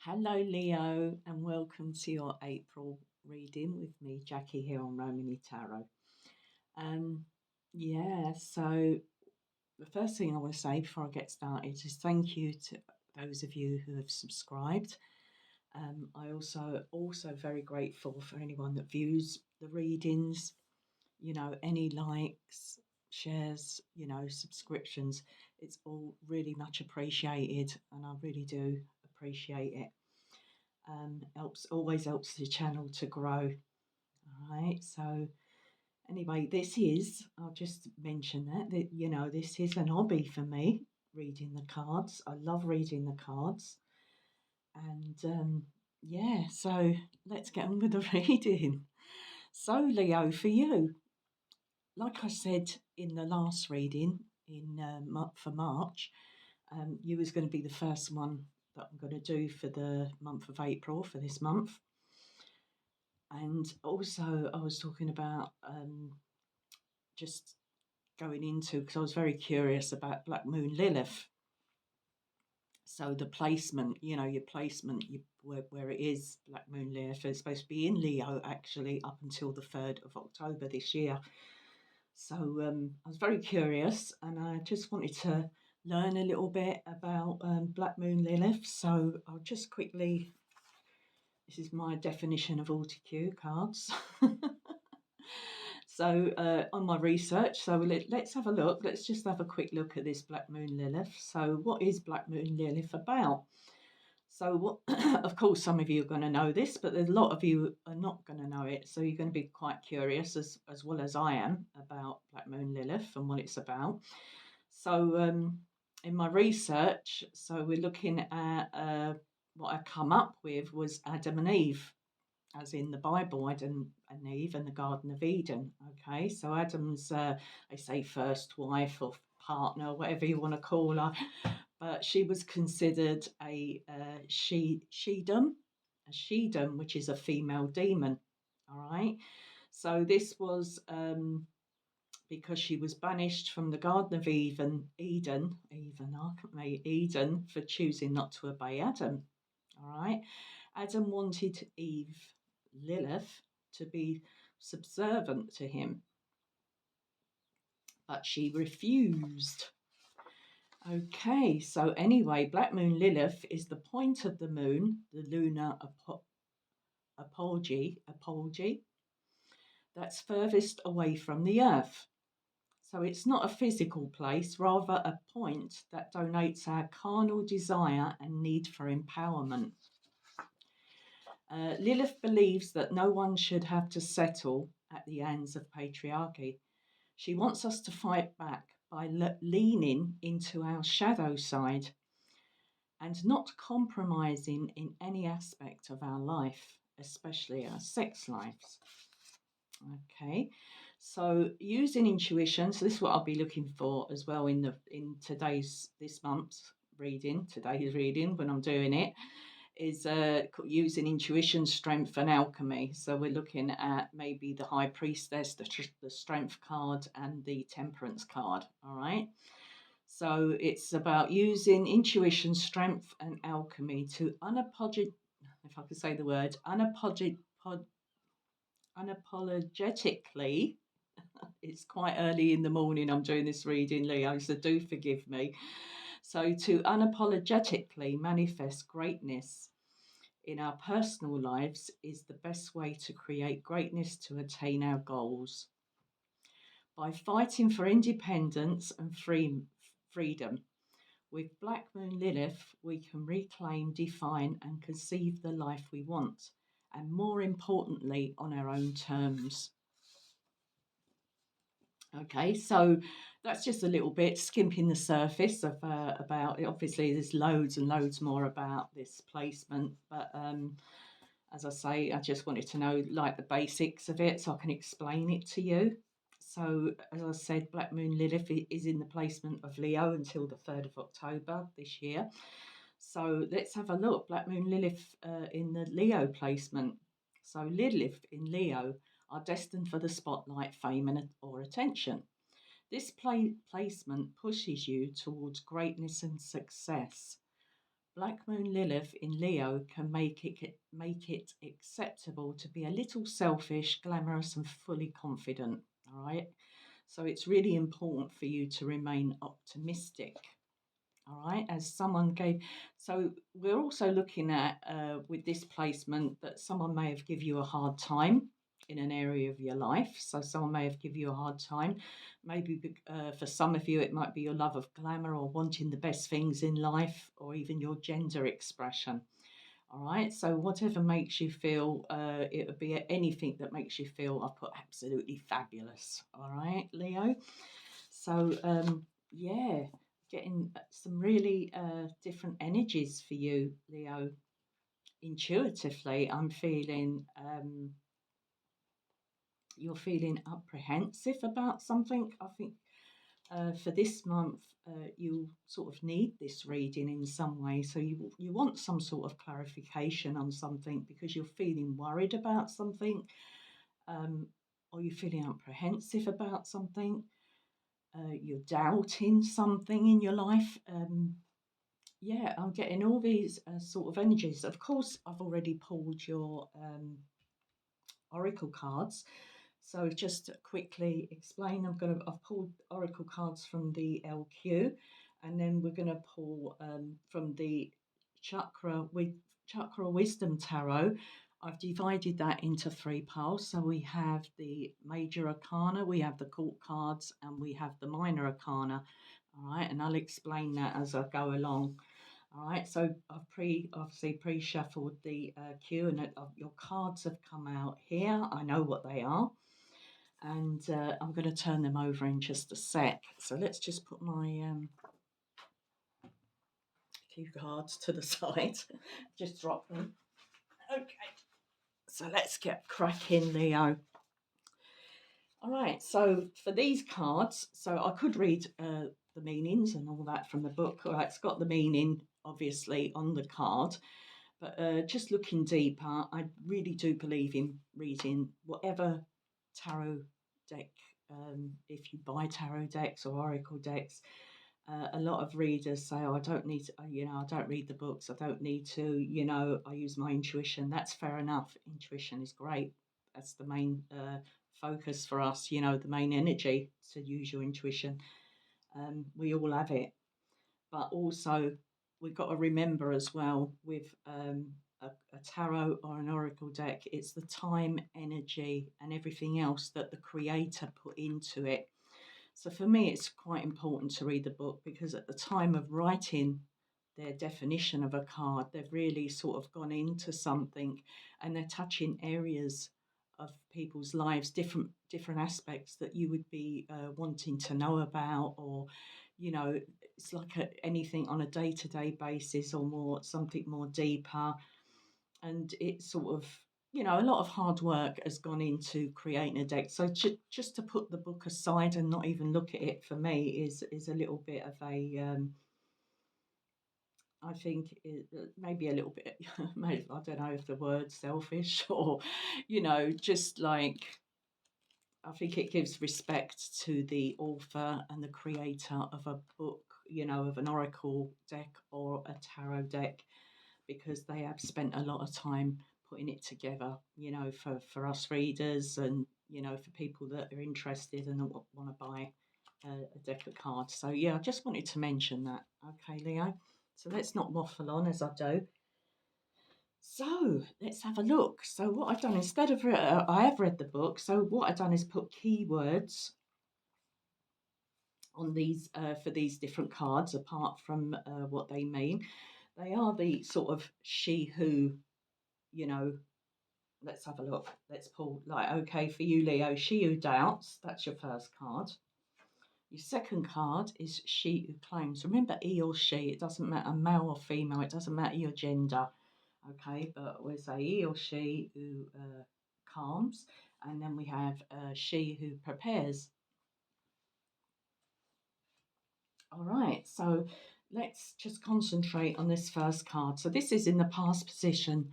Hello, Leo, and welcome to your April reading with me, Jackie, here on Romany Tarot. Um, so the first thing I want to say before I get started is thank you to those of you who have subscribed. I also very grateful for anyone that views the readings. Any likes, shares, subscriptions. It's all really much appreciated, and I really do appreciate it. Always helps the channel to grow. All right, so anyway, I'll just mention that this is an hobby for me, reading the cards. I love reading the cards, and so let's get on with the reading. So, Leo, for you, like I said in the last reading for March, you was going to be the first one that I'm going to do for the month of April, for this month. And also, I was talking about just going into, because I was very curious about Black Moon Lilith. So the placement, your placement, where it is, Black Moon Lilith is supposed to be in Leo actually up until the 3rd of October this year. So I was very curious, and I just wanted to learn a little bit about Black Moon Lilith. So I'll just quickly, this is my definition of Autocue cards. So on my research, let's have a look. Let's just have a quick look at this Black Moon Lilith. So what is Black Moon Lilith about? So what, of course, some of you are going to know this, but there's a lot of you are not going to know it. So you're going to be quite curious, as well as I am, about Black Moon Lilith and what it's about. So in my research, so we're looking at what I come up with was Adam and Eve, as in the Bible, Adam and Eve and the Garden of Eden. Okay, so Adam's, they say, first wife or partner, whatever you want to call her, but she was considered a she-dom, which is a female demon. All right, so this was because she was banished from the Garden of Eden for choosing not to obey Adam. All right, Adam wanted Lilith, to be subservient to him, but she refused. Okay, so anyway, Black Moon Lilith is the point of the moon, the lunar apogee, that's furthest away from the earth. So it's not a physical place, rather a point that donates our carnal desire and need for empowerment. Lilith believes that no one should have to settle at the hands of patriarchy. She wants us to fight back by leaning into our shadow side and not compromising in any aspect of our life, especially our sex lives. Okay, so using intuition. So this is what I'll be looking for as well in this month's reading. Today's reading, when I'm doing it, is using intuition, strength, and alchemy. So we're looking at maybe the High Priestess, the Strength card, and the Temperance card. All right. So it's about using intuition, strength, and alchemy to if I could say the word, unapologetically. It's quite early in the morning I'm doing this reading, Leo, so do forgive me. So to unapologetically manifest greatness in our personal lives is the best way to create greatness to attain our goals. By fighting for independence and freedom, with Black Moon Lilith, we can reclaim, define, and conceive the life we want, and more importantly, on our own terms. Okay, so that's just a little bit skimping the surface of about it. Obviously, there's loads and loads more about this placement, but as I say, I just wanted to know like the basics of it so I can explain it to you. So, as I said, Black Moon Lilith is in the placement of Leo until the 3rd of October this year. So let's have a look. Black Moon Lilith in the Leo placement. So Lilith in Leo are destined for the spotlight, fame, or attention. This placement pushes you towards greatness and success. Black Moon Lilith in Leo can make it acceptable to be a little selfish, glamorous, and fully confident. All right. So it's really important for you to remain optimistic. All right, as someone gave, so we're also looking at with this placement that someone may have give you a hard time in an area of your life. So someone may have give you a hard time. Maybe for some of you, it might be your love of glamour or wanting the best things in life, or even your gender expression. All right, so whatever makes you feel, it would be anything that makes you feel, I've put absolutely fabulous. All right, Leo. So, yeah, getting some really different energies for you, Leo. Intuitively, I'm feeling you're feeling apprehensive about something. I think for this month, you sort of need this reading in some way. So you want some sort of clarification on something because you're feeling worried about something, or you're feeling apprehensive about something. You're doubting something in your life. Yeah, I'm getting all these sort of energies. Of course, I've already pulled your oracle cards. So just to quickly explain, I've pulled oracle cards from the LQ, and then we're gonna pull from the chakra wisdom tarot. I've divided that into three piles. So we have the major arcana, we have the court cards, and we have the minor arcana. All right, and I'll explain that as I go along. All right, so I've obviously pre-shuffled the queue, and your cards have come out here. I know what they are, and I'm going to turn them over in just a sec. So let's just put my cue cards to the side. Just drop them. Okay, so let's get cracking, Leo. All right, so for these cards, so I could read the meanings and all that from the book. All right, it's got the meaning obviously on the card. But just looking deeper, I really do believe in reading whatever tarot deck, if you buy tarot decks or oracle decks. A lot of readers say, oh, I don't need to, I don't read the books. I don't need to, I use my intuition. That's fair enough. Intuition is great. That's the main focus for us, the main energy to use your intuition. We all have it. But also, we've got to remember as well with a tarot or an oracle deck, it's the time, energy, and everything else that the creator put into it. So for me, it's quite important to read the book because at the time of writing their definition of a card, they've really sort of gone into something and they're touching areas of people's lives, different aspects that you would be wanting to know about, or it's like anything on a day-to-day basis or more something more deeper. And it's sort of a lot of hard work has gone into creating a deck. So just to put the book aside and not even look at it, for me is a little bit of a I think maybe a little bit maybe, I don't know if the word's selfish or just like, I think it gives respect to the author and the creator of a book, of an oracle deck or a tarot deck, because they have spent a lot of time putting it together, for us readers and, for people that are interested and want to buy a deck of cards. So, yeah, I just wanted to mention that. Okay, Leo. So let's not waffle on as I do. So let's have a look. So what I've done, instead of, I have read the book. So what I've done is put keywords on these for these different cards, apart from what they mean. They are the sort of she who, let's have a look. Let's pull, like, okay, for you, Leo, she who doubts. That's your first card. Your second card is she who claims. Remember, he or she, it doesn't matter, male or female, it doesn't matter your gender. Okay, but we say he or she who calms, and then we have she who prepares. All right, so let's just concentrate on this first card. So this is in the past position,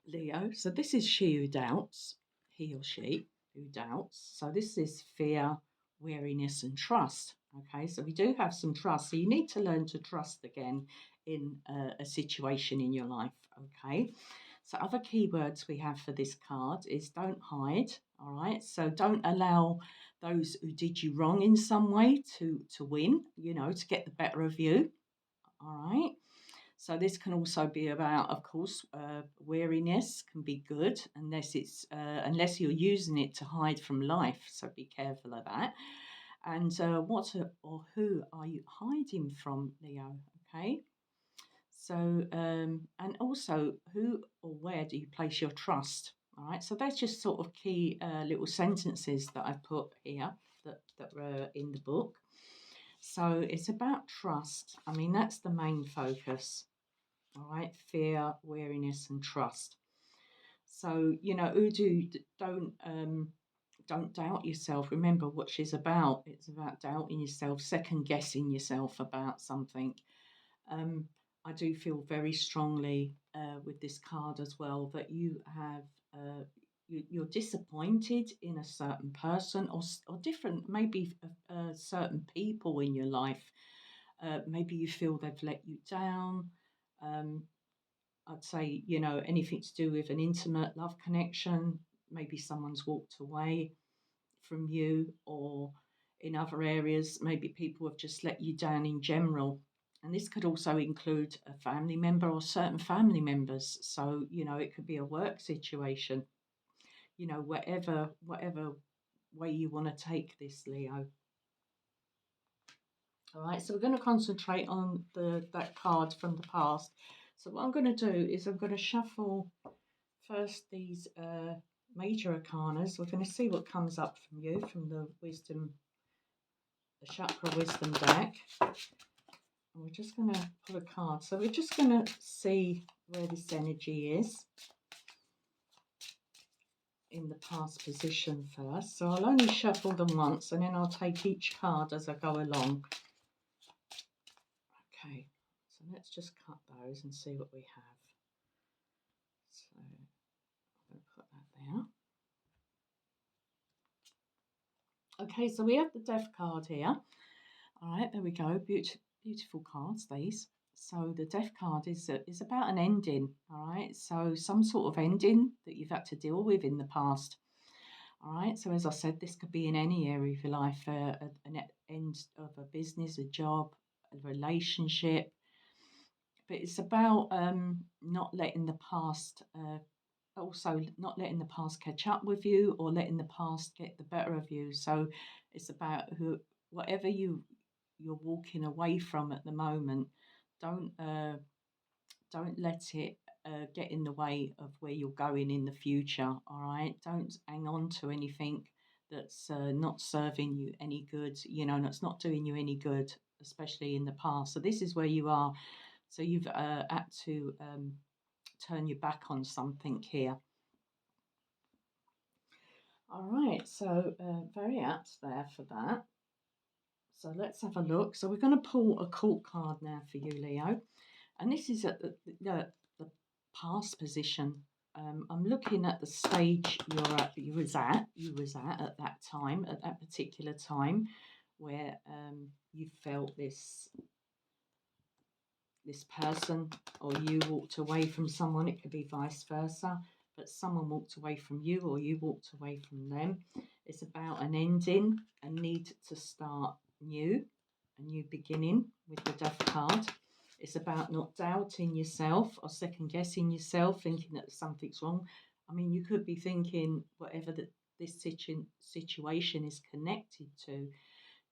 Leo. So this is she who doubts, he or she who doubts. So this is fear, weariness, and trust. Okay, so we do have some trust. So you need to learn to trust again in a situation in your life. Okay, so other keywords we have for this card is don't hide. All right, so don't allow those who did you wrong in some way to win. You know, to get the better of you. All right. So this can also be about, of course, weariness can be good unless you're using it to hide from life. So be careful of that. And or who are you hiding from, Leo? Okay. So and also who or where do you place your trust? All right. So that's just sort of key little sentences that I've put here that were in the book. So it's about trust. I mean, that's the main focus. All right, fear, weariness, and trust. So you know, Udu, don't doubt yourself. Remember what she's about. It's about doubting yourself, second guessing yourself about something. Um, I do feel very strongly with this card as well that you have. You're disappointed in a certain person or different, maybe certain people in your life. Maybe you feel they've let you down. Um, I'd say, you know, anything to do with an intimate love connection, maybe someone's walked away from you, or in other areas, maybe people have just let you down in general. And this could also include a family member or certain family members. So, you know, it could be a work situation, you know, whatever way you want to take this, Leo. All right, so we're going to concentrate on that card from the past. So what I'm going to do is I'm going to shuffle first these major arcanas. We're going to see what comes up from you from the chakra wisdom deck. And we're just going to pull a card. So we're just going to see where this energy is in the past position first. So I'll only shuffle them once and then I'll take each card as I go along. Okay, so let's just cut those and see what we have. So I'm going to put that there. Okay, so we have the Death card here. All right, there we go. Beautiful cards, these. So the Death card is about an ending. All right, so some sort of ending that you've had to deal with in the past. All right, so as I said, this could be in any area of your life, an end of a business, a job, a relationship. But it's about not letting the past also not letting the past catch up with you or letting the past get the better of you. So it's about whatever you're walking away from at the moment. Don't don't let it get in the way of where you're going in the future. All right, don't hang on to anything that's not serving you any good. You know, that's not doing you any good, especially in the past. So this is where you are. So you've had to turn your back on something here. All right, so very apt there for that. So let's have a look. So we're going to pull a court card now for you, Leo. And this is at the past position. I'm looking at the stage you was at that time, at that particular time, where you felt this person or you walked away from someone. It could be vice versa, but someone walked away from you or you walked away from them. It's about an ending, a need to start new, a new beginning with the Death card. It's about not doubting yourself or second guessing yourself, thinking that something's wrong. I mean, you could be thinking whatever this situation is connected to,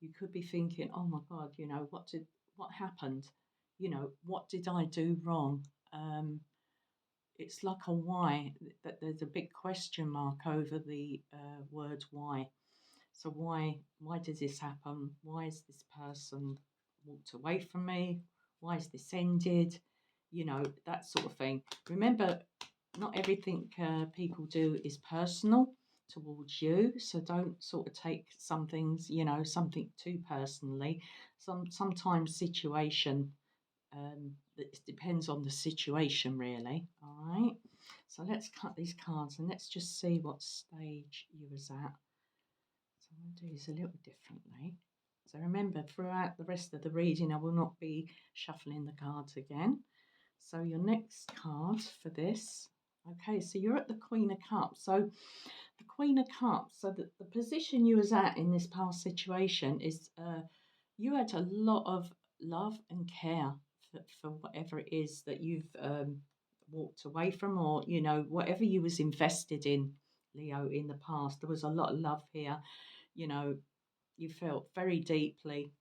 you could be thinking, oh my God, you know, what happened? You know, what did I do wrong? It's like a why, that there's a big question mark over the word why. So why does this happen? Why is this person walked away from me? Why is this ended? You know, that sort of thing. Remember, not everything people do is personal towards you, so don't sort of take some things, you know, something too personally. Sometimes situation, it depends on the situation, really. All right, so let's cut these cards and let's just see what stage you was at. So I'm going to do this a little differently. So remember, throughout the rest of the reading, I will not be shuffling the cards again. So your next card for this, okay, so you're at the Queen of Cups. So the Queen of Cups, so the position you was at in this past situation is you had a lot of love and care for whatever it is that you've walked away from, or, you know, whatever you was invested in, Leo, in the past. There was a lot of love here, you know, you felt very deeply.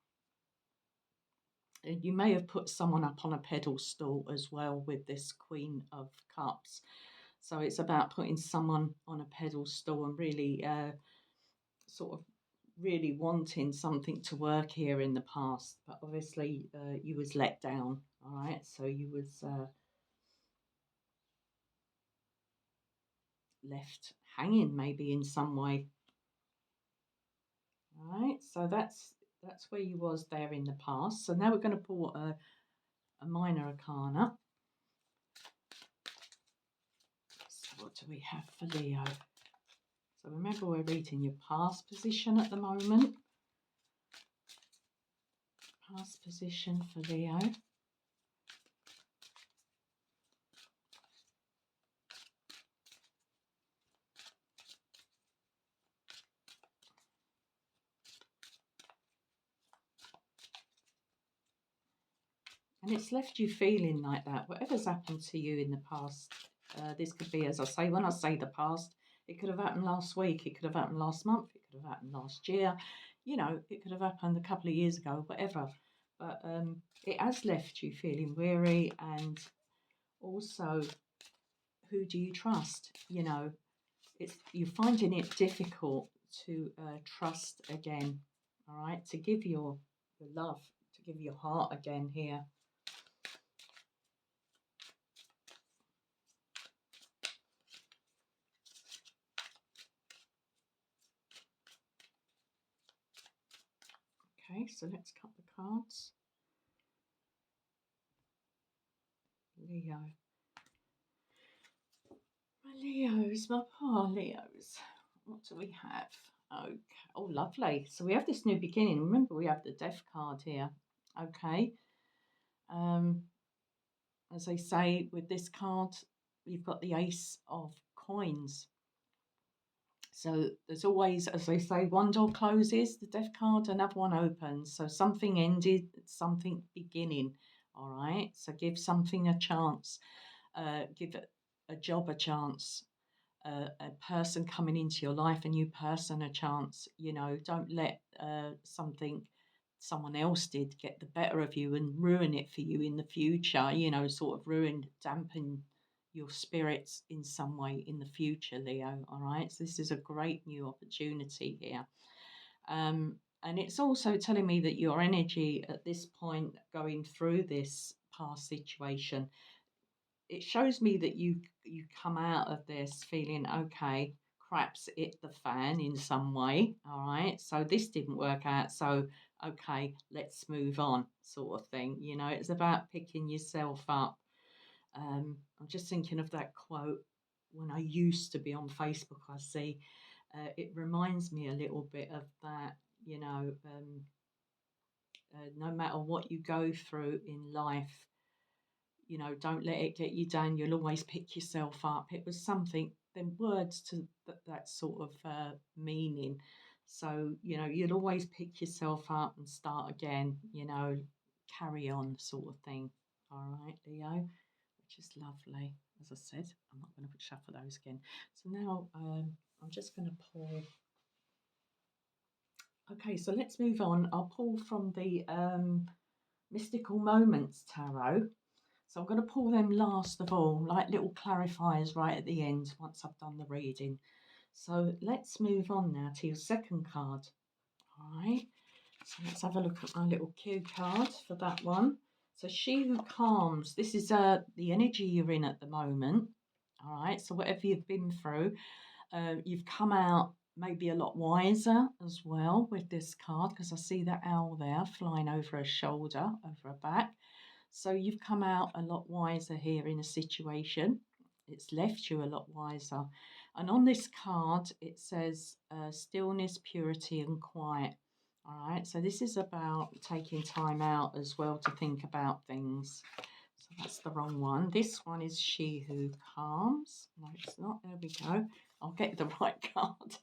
You may have put someone up on a pedestal as well with this Queen of Cups. So it's about putting someone on a pedestal and really sort of really wanting something to work here in the past. But obviously you was let down, all right? So you was left hanging maybe in some way. All right, so that's where you was there in the past. So now we're going to pull a minor arcana. So what do we have for Leo? So remember, we're reading your past position at the moment. Past position for Leo. And it's left you feeling like that. Whatever's happened to you in the past, this could be, as I say, when I say the past, it could have happened last week, it could have happened last month, it could have happened last year, you know, it could have happened a couple of years ago, whatever. But it has left you feeling weary, and also, who do you trust? You know, you're finding it difficult to trust again, all right, to give your love, to give your heart again here. Okay, so let's cut the cards. Leo. My Leos, my poor Leos. What do we have? Okay. Oh, lovely. So we have this new beginning. Remember, we have the Death card here. Okay. Um, as they say with this card, you've got the Ace of Coins. So there's always, as they say, one door closes, the Death card, another one opens. So something ended, something beginning. All right. So give something a chance. Give a job a chance. A person coming into your life, a new person, a chance. You know, don't let something someone else did get the better of you and ruin it for you in the future. You know, sort of dampen your spirits in some way in the future, Leo. All right, so this is a great new opportunity here. And it's also telling me that your energy at this point going through this past situation, it shows me that you come out of this feeling, okay, crap's hit the fan in some way, all right, so this didn't work out, so okay, let's move on, sort of thing. You know, it's about picking yourself up. I'm just thinking of that quote when I used to be on Facebook. I see it reminds me a little bit of that, you know. No matter what you go through in life, you know, don't let it get you down. You'll always pick yourself up. It was something, then words to that sort of meaning. So, you know, you'll always pick yourself up and start again, you know, carry on, sort of thing. All right, Leo, which is lovely. As I said, I'm not going to shuffle those again. So now I'm just going to pull. Okay, so let's move on. I'll pull from the Mystical Moments Tarot. So I'm going to pull them last of all, like little clarifiers right at the end once I've done the reading. So let's move on now to your second card. All right, so let's have a look at my little cue card for that one. So She Who Calms, this is the energy you're in at the moment. All right, so whatever you've been through, you've come out maybe a lot wiser as well with this card, because I see that owl there flying over her shoulder, over her back. So you've come out a lot wiser here in a situation. It's left you a lot wiser. And on this card, it says stillness, purity, and quiet. All right, so this is about taking time out as well to think about things. So that's the wrong one. This one is She Who Calms. No, it's not. There we go. I'll get the right card.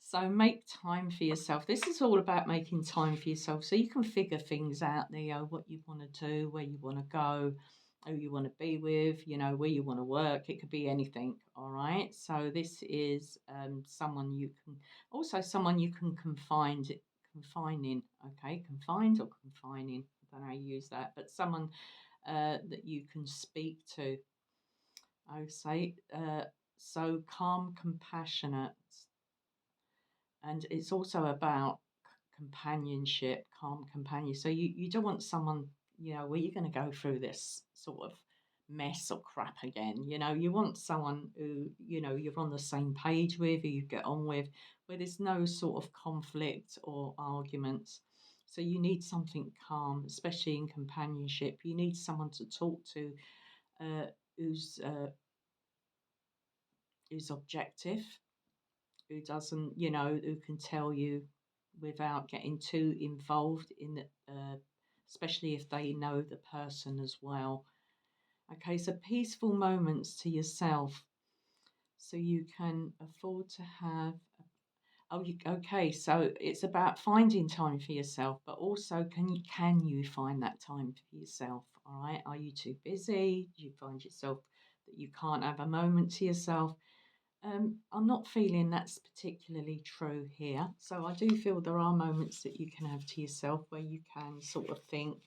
So make time for yourself. This is all about making time for yourself so you can figure things out, Leo, what you want to do, where you want to go, who you want to be with, where you want to work. It could be anything, all right? So this is someone you can, also someone you can confine in, okay? Confined or confining, I don't know how you use that, but someone that you can speak to. I would say so calm, compassionate, and it's also about companionship, calm companion. So you don't want someone where you're going to go through this sort of mess or crap again. You want someone who you're on the same page with, who you get on with, where there's no sort of conflict or arguments. So you need something calm, especially in companionship. You need someone to talk to uh, who's uh, who's objective, who doesn't, who can tell you without getting too involved in it, especially if they know the person as well. Okay, so peaceful moments to yourself so you can afford to have. Okay, so it's about finding time for yourself, but also can you find that time for yourself? All right, are you too busy? Do you find yourself that you can't have a moment to yourself? I'm not feeling that's particularly true here. So I do feel there are moments that you can have to yourself where you can sort of think,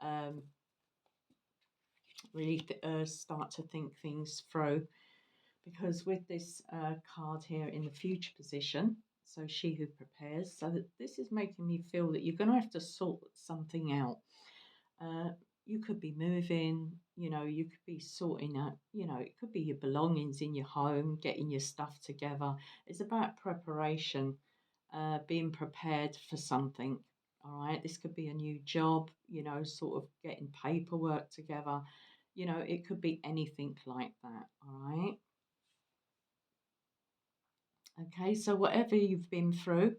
um, really start to think things through. Because with this card here in the future position, so she who prepares, so that this is making me feel that you're going to have to sort something out. Uh, you could be moving, you could be sorting out, it could be your belongings in your home, getting your stuff together. It's about preparation, being prepared for something. All right, this could be a new job, sort of getting paperwork together. It could be anything like that. All right. Okay, so whatever you've been through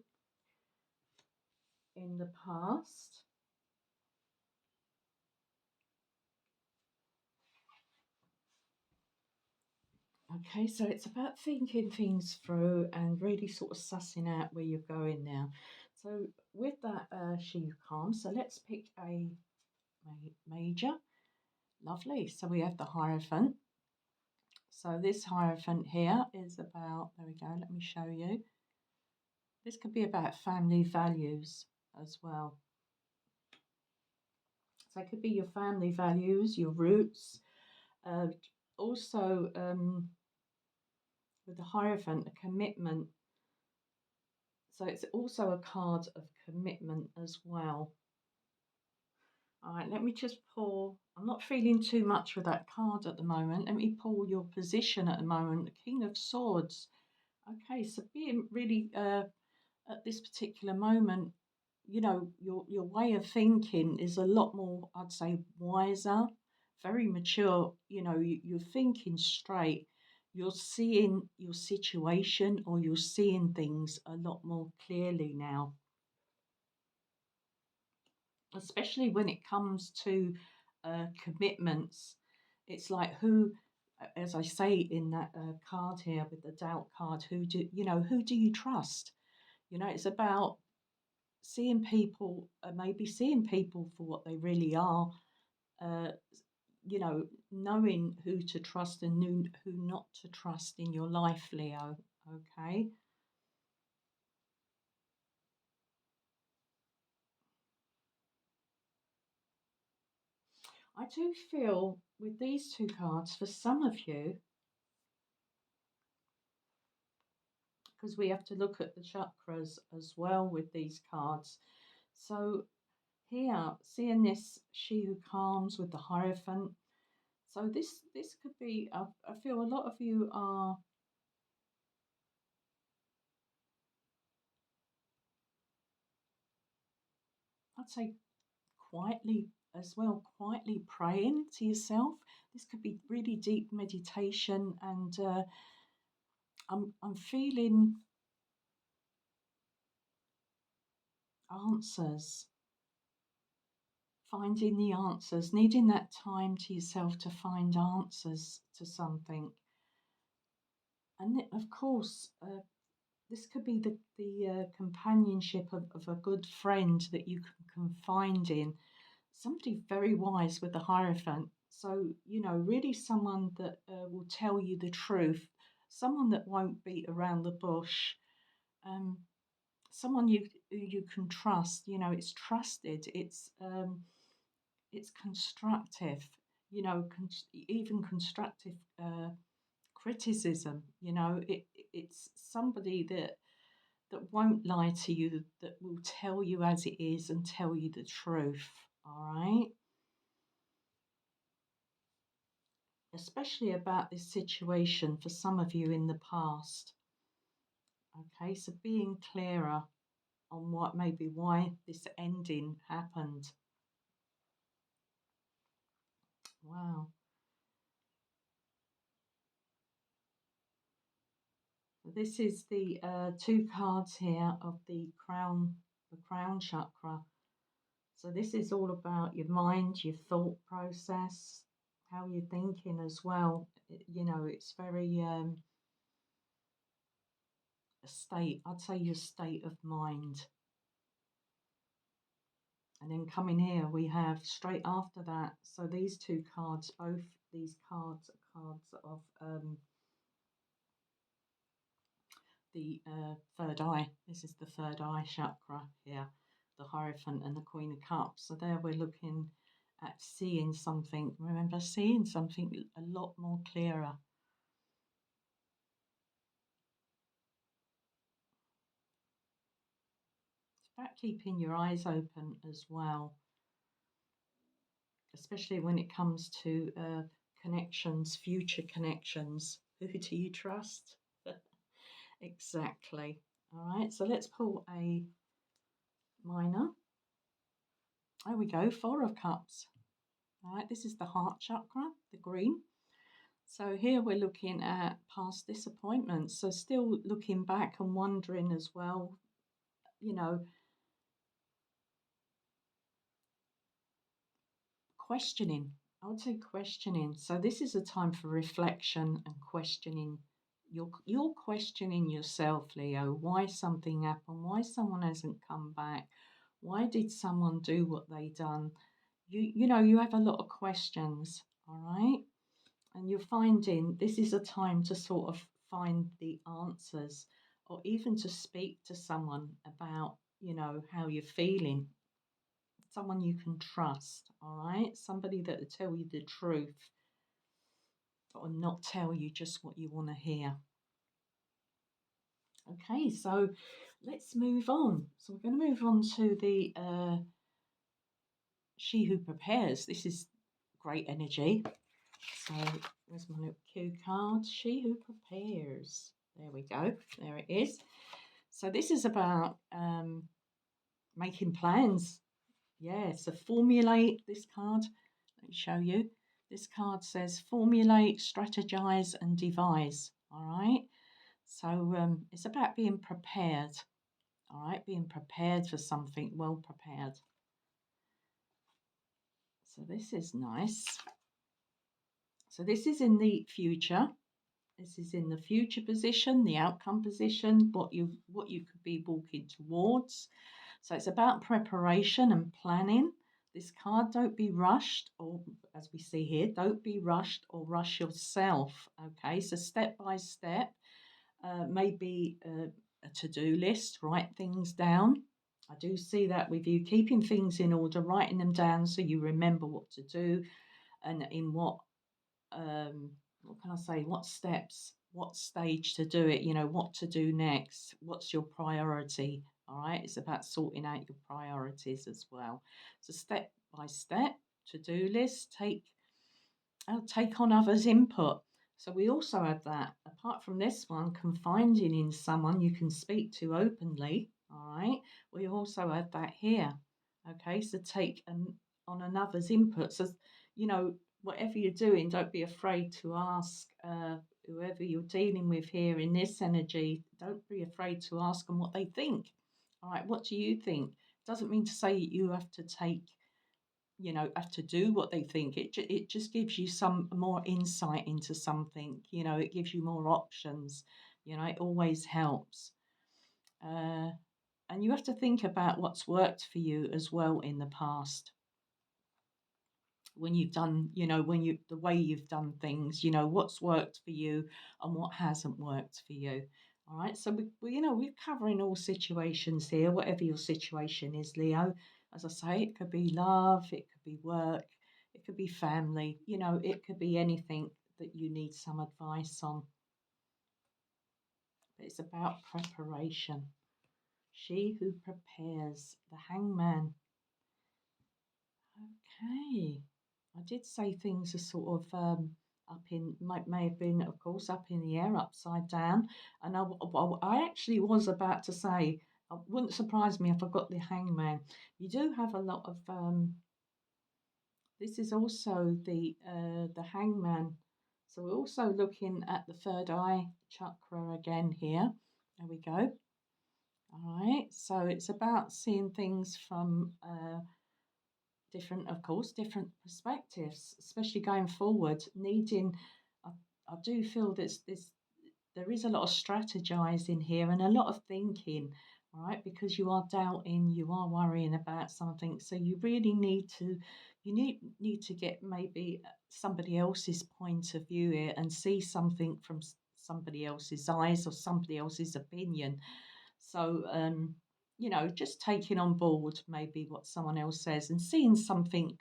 in the past, okay, so it's about thinking things through and really sort of sussing out where you're going now. So with that, she calms. So let's pick a major. Lovely. So we have the Hierophant. So this Hierophant here is about, there we go, let me show you. This could be about family values as well. So it could be your family values, your roots. Uh, also, with the Hierophant, a commitment. So it's also a card of commitment as well. All right, let me just pull. I'm not feeling too much with that card at the moment. Let me pull your position at the moment, the King of Swords. Okay, so being really at this particular moment, your way of thinking is a lot more, I'd say, wiser, very mature. You're thinking straight. You're seeing your situation, or you're seeing things a lot more clearly now, especially when it comes to commitments. It's like who, as I say in that card here with the doubt card, who do you trust? It's about seeing people, maybe seeing people for what they really are, uh, knowing who to trust and who not to trust in your life, Leo. Okay. I do feel with these two cards, for some of you, because we have to look at the chakras as well with these cards. So here, seeing this, she who calms with the Hierophant. So this could be. I feel a lot of you are. I'd say quietly as well, quietly praying to yourself. This could be really deep meditation, and I'm feeling answers, finding the answers, needing that time to yourself to find answers to something. And of course, this could be the companionship of a good friend that you can confide in, somebody very wise with the Hierophant. So, really someone that will tell you the truth, someone that won't beat around the bush, um, someone you can trust. It's trusted. It's constructive. Even constructive criticism. It's somebody that won't lie to you, that will tell you as it is and tell you the truth. All right. Especially about this situation for some of you in the past. Okay, so being clearer on why this ending happened. Wow. This is the two cards here of the crown chakra. So this is all about your mind, your thought process, how you're thinking as well. It's very I'd say your state of mind. And then coming here, we have straight after that. So these two cards, both these cards are cards of the third eye. This is the third eye chakra here, the Hierophant and the Queen of Cups. So there we're looking at seeing something. Remember, seeing something a lot more clearer. It's about keeping your eyes open as well, especially when it comes to connections, future connections. Who do you trust? Exactly. All right, so let's pull a minor. There we go, Four of Cups. All right, this is the heart chakra, the green. So here we're looking at past disappointments. So still looking back and wondering as well, you know, questioning. I would say questioning. So this is a time for reflection and questioning. You're questioning yourself, Leo, why something happened, why someone hasn't come back, why did someone do what they done? You have a lot of questions, all right? And you're finding this is a time to sort of find the answers, or even to speak to someone about, how you're feeling, someone you can trust, all right? Somebody that will tell you the truth or not tell you just what you want to hear. Okay, so let's move on. So we're going to move on to the She Who Prepares. This is great energy. So where's my little cue card? She Who Prepares. There we go. There it is. So this is about making plans. Yeah, so formulate this card. Let me show you. This card says formulate, strategize, and devise. All right. So it's about being prepared. All right, being prepared for something, well prepared. So this is nice. So this is in the future. This is in the future position, the outcome position, what you could be walking towards. So it's about preparation and planning. This card, don't be rushed, or as we see here, don't be rushed or rush yourself. Okay, so step by step, maybe a to-do list, write things down. I do see that with you, keeping things in order, writing them down so you remember what to do and in what can I say, what steps, what stage to do it, what to do next, what's your priority. All right, it's about sorting out your priorities as well. So step by step, to-do list, take on others' input. So we also have that, apart from this one, confiding in someone you can speak to openly. All right, we also have that here. Okay, so take on another's input. So, whatever you're doing, don't be afraid to ask whoever you're dealing with here in this energy. Don't be afraid to ask them what they think. All right, what do you think? doesn't mean to say you have to take, have to do what they think. It just gives you some more insight into something. It gives you more options. It always helps. Uh, and you have to think about what's worked for you as well in the past, when you've done, the way you've done things, what's worked for you and what hasn't worked for you. All right, so we're covering all situations here, whatever your situation is, Leo. As I say, it could be love, it could be work, it could be family, it could be anything that you need some advice on. But it's about preparation. She who prepares, the hangman. Okay. I did say things are sort of up in, may have been, of course, up in the air, upside down. And I actually was about to say, it wouldn't surprise me if I got the hangman. You do have a lot of, this is also the hangman. So we're also looking at the third eye chakra again here. There we go. All right. So it's about seeing things from different, of course, different perspectives, especially going forward. I, I do feel there is a lot of strategizing here and a lot of thinking, right? Because you are doubting, you are worrying about something, so you really need to get maybe somebody else's point of view here and see something from somebody else's eyes or somebody else's opinion. So, just taking on board maybe what someone else says and seeing something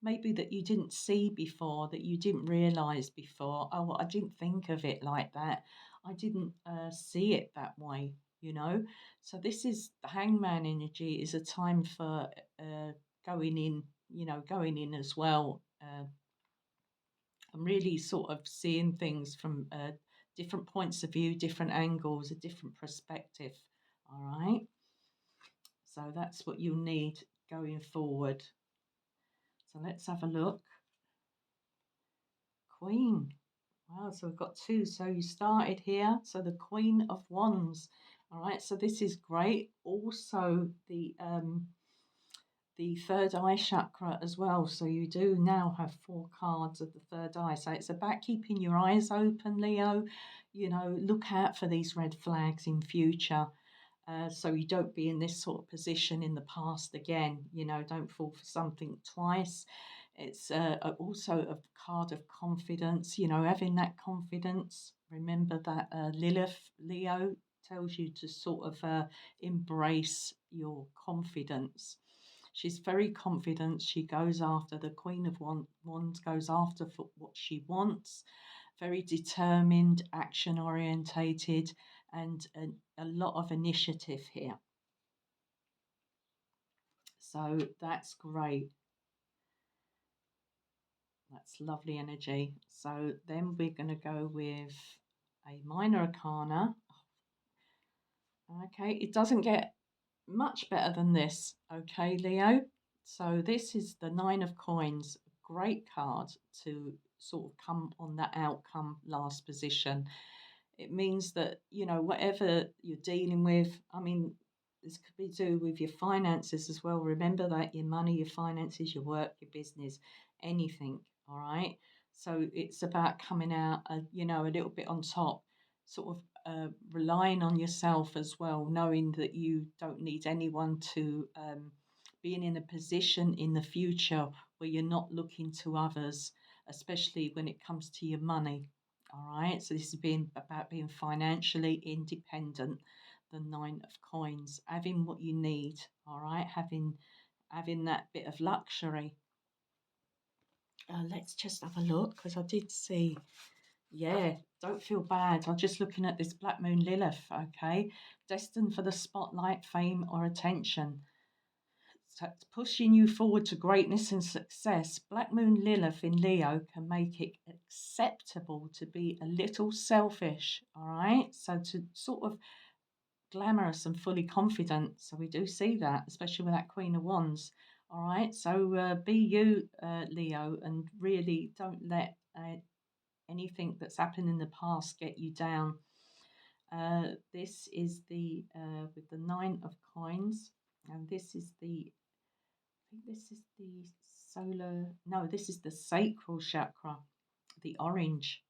maybe that you didn't see before, that you didn't realize before. Oh, I didn't think of it like that. I didn't see it that way. So, this is the hangman energy, is a time for going in, going in as well. And really sort of seeing things from different points of view, different angles, a different perspective. All right. So that's what you'll need going forward. So let's have a look. Queen. Wow, so we've got two. So you started here. So the Queen of Wands. All right, so this is great. Also the third eye chakra as well. So you do now have 4 cards of the third eye. So it's about keeping your eyes open, Leo. Look out for these red flags in future. So you don't be in this sort of position in the past again. Don't fall for something twice. It's also a card of confidence, having that confidence. Remember that Lilith, Leo, tells you to sort of embrace your confidence. She's very confident. She goes after, the Queen of Wands goes after for what she wants. Very determined, action orientated, and a lot of initiative here. So that's great. That's lovely energy. So then we're going to go with a minor arcana. Okay, it doesn't get much better than this. Okay, Leo. So this is the 9 of Coins. Great card to sort of come on that outcome last position. It means that, whatever you're dealing with, I mean, this could be to do with your finances as well. Remember that your money, your finances, your work, your business, anything. All right. So it's about coming out, a little bit on top, sort of relying on yourself as well, knowing that you don't need anyone to being in a position in the future where you're not looking to others, especially when it comes to your money. All right, so this is about being financially independent. The 9 of Coins, having what you need. All right, having that bit of luxury. Let's just have a look, because I did see. Yeah, don't feel bad. I'm just looking at this Black Moon Lilith. Okay, destined for the spotlight, fame, or attention. So it's pushing you forward to greatness and success. Black Moon Lilith in Leo can make it acceptable to be a little selfish, all right? So to sort of glamorous and fully confident. So we do see that, especially with that Queen of Wands, all right? So be you, Leo, and really don't let anything that's happened in the past get you down. This is the with the 9 of Coins. And this is the, I think this is the solar, no, this is the sacral chakra, the orange.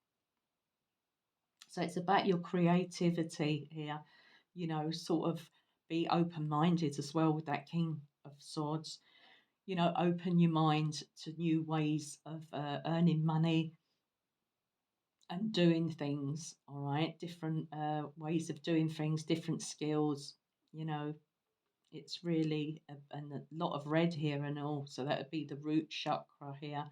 So it's about your creativity here, you know, sort of be open minded as well with that King of Swords. You know, open your mind to new ways of earning money and doing things, all right? Different ways of doing things, different skills, you know. It's really, and a lot of red here and all. So that would be the root chakra here.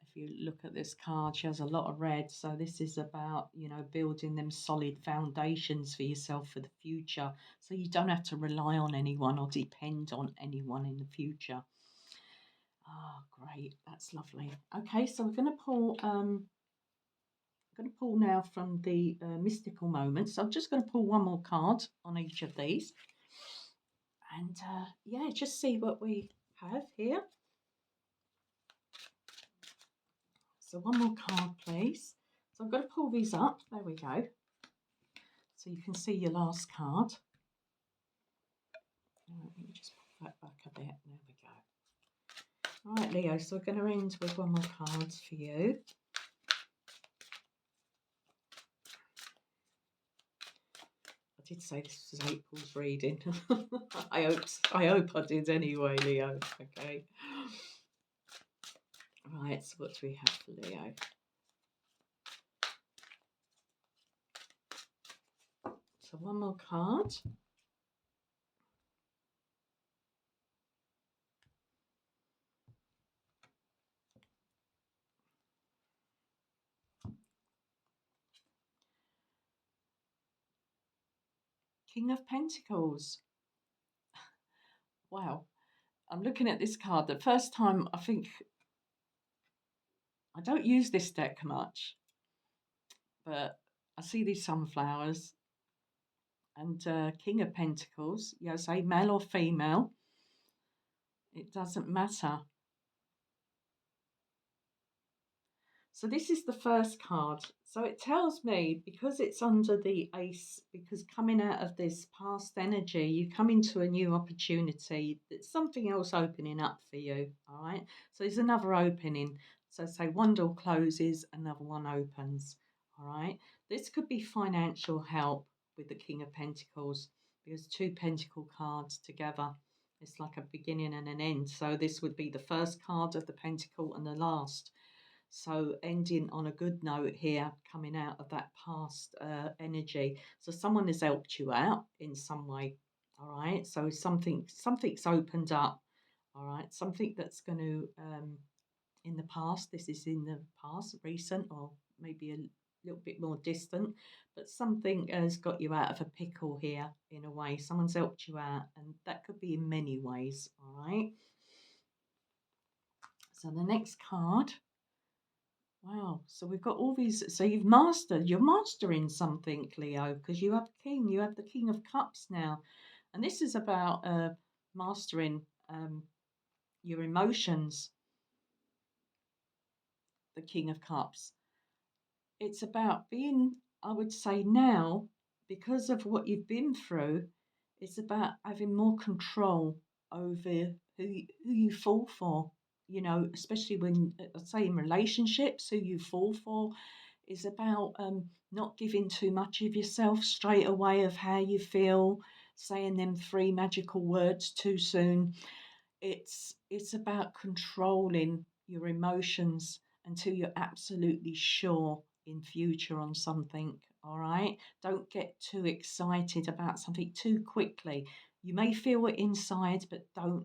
If you look at this card, she has a lot of red. So this is about, you know, building them solid foundations for yourself for the future. So you don't have to rely on anyone or depend on anyone in the future. Oh, great. That's lovely. Okay, so we're going to pull now from the mystical moments. So I'm just going to pull one more card on each of these. And yeah, just see what we have here. So one more card, please. So I'm going to pull these up. There we go. So you can see your last card. Let me just put that back a bit. There we go. All right, Leo, so we're going to end with one more card for you. I did say this was April's reading. I hope I did anyway, Leo. Okay. Right, so what do we have for Leo? So one more card. King of Pentacles. Wow. I'm looking at this card. The first time, I think, I don't use this deck much, but I see these sunflowers and King of Pentacles. You know, say male or female. It doesn't matter. So this is the first card. So it tells me, because it's under the ace, because coming out of this past energy, you come into a new opportunity. There's something else opening up for you. All right. So there's another opening. So say one door closes, another one opens. All right. This could be financial help with the King of Pentacles, because two pentacle cards together. It's like a beginning and an end. So this would be the first card of the pentacle and the last. So ending on a good note here, coming out of that past energy. So someone has helped you out in some way. All right. So something's opened up. All right. Something that's going to in the past. This is in the past, recent, or maybe a little bit more distant. But something has got you out of a pickle here in a way. Someone's helped you out, and that could be in many ways. All right. So the next card. Wow. So we've got all these. So you're mastering something, Leo, because you have the King of Cups now. And this is about mastering your emotions, the King of Cups. It's about being, I would say now, because of what you've been through, it's about having more control over who you fall for. You know, especially when I say in relationships, who you fall for is about not giving too much of yourself straight away of how you feel, saying them three magical words too soon. It's about controlling your emotions until you're absolutely sure in future on something. All right, don't get too excited about something too quickly. You may feel it inside, but don't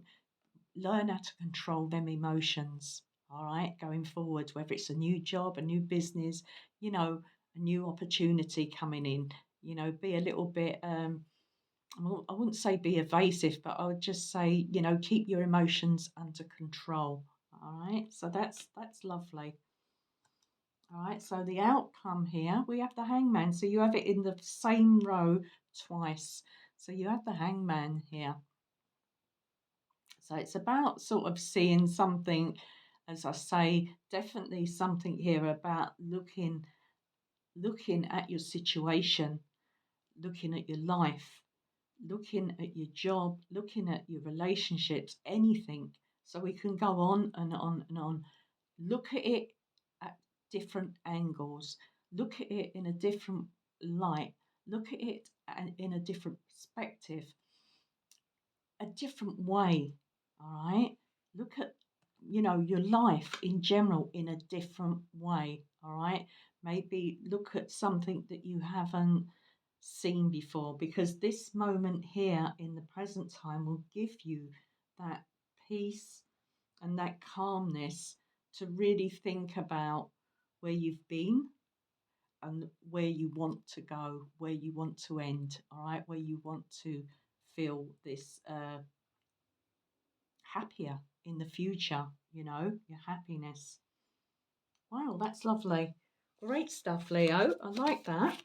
learn how to control them emotions. All right, going forward, whether it's a new job, a new business, you know, a new opportunity coming in, you know, be a little bit I wouldn't say be evasive, but I would just say, you know, keep your emotions under control. All right, so that's lovely. All right, so the outcome here, we have the Hangman. So you have it in the same row twice. So you have the Hangman here. So it's about sort of seeing something, as I say, definitely something here about looking at your situation, looking at your life, looking at your job, looking at your relationships, anything. So we can go on and on and on. Look at it at different angles, look at it in a different light, look at it in a different perspective, a different way. All right. Look at, your life in general in a different way. All right. Maybe look at something that you haven't seen before, because this moment here in the present time will give you that peace and that calmness to really think about where you've been and where you want to go, where you want to end, all right, where you want to feel this happier in the future, your happiness. Wow, that's lovely. Great stuff, Leo. I like that.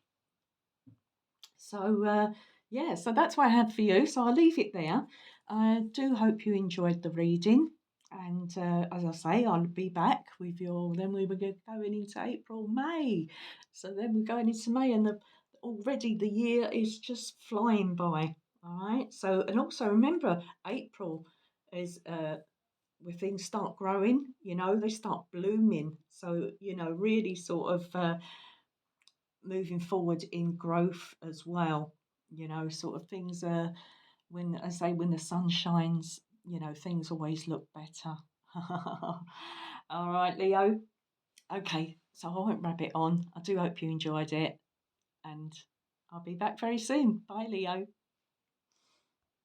So, yeah, so that's what I had for you. So I'll leave it there. I do hope you enjoyed the reading. And as I say, I'll be back with your. Then we were going into April, May. So then we're going into May, and already the year is just flying by. All right. So, and also remember, April is where things start growing. They start blooming. So really sort of. Moving forward in growth as well. Sort of things when I say when the sun shines, things always look better. All right, Leo. Okay, so I won't wrap it on. I do hope you enjoyed it, and I'll be back very soon. Bye, Leo.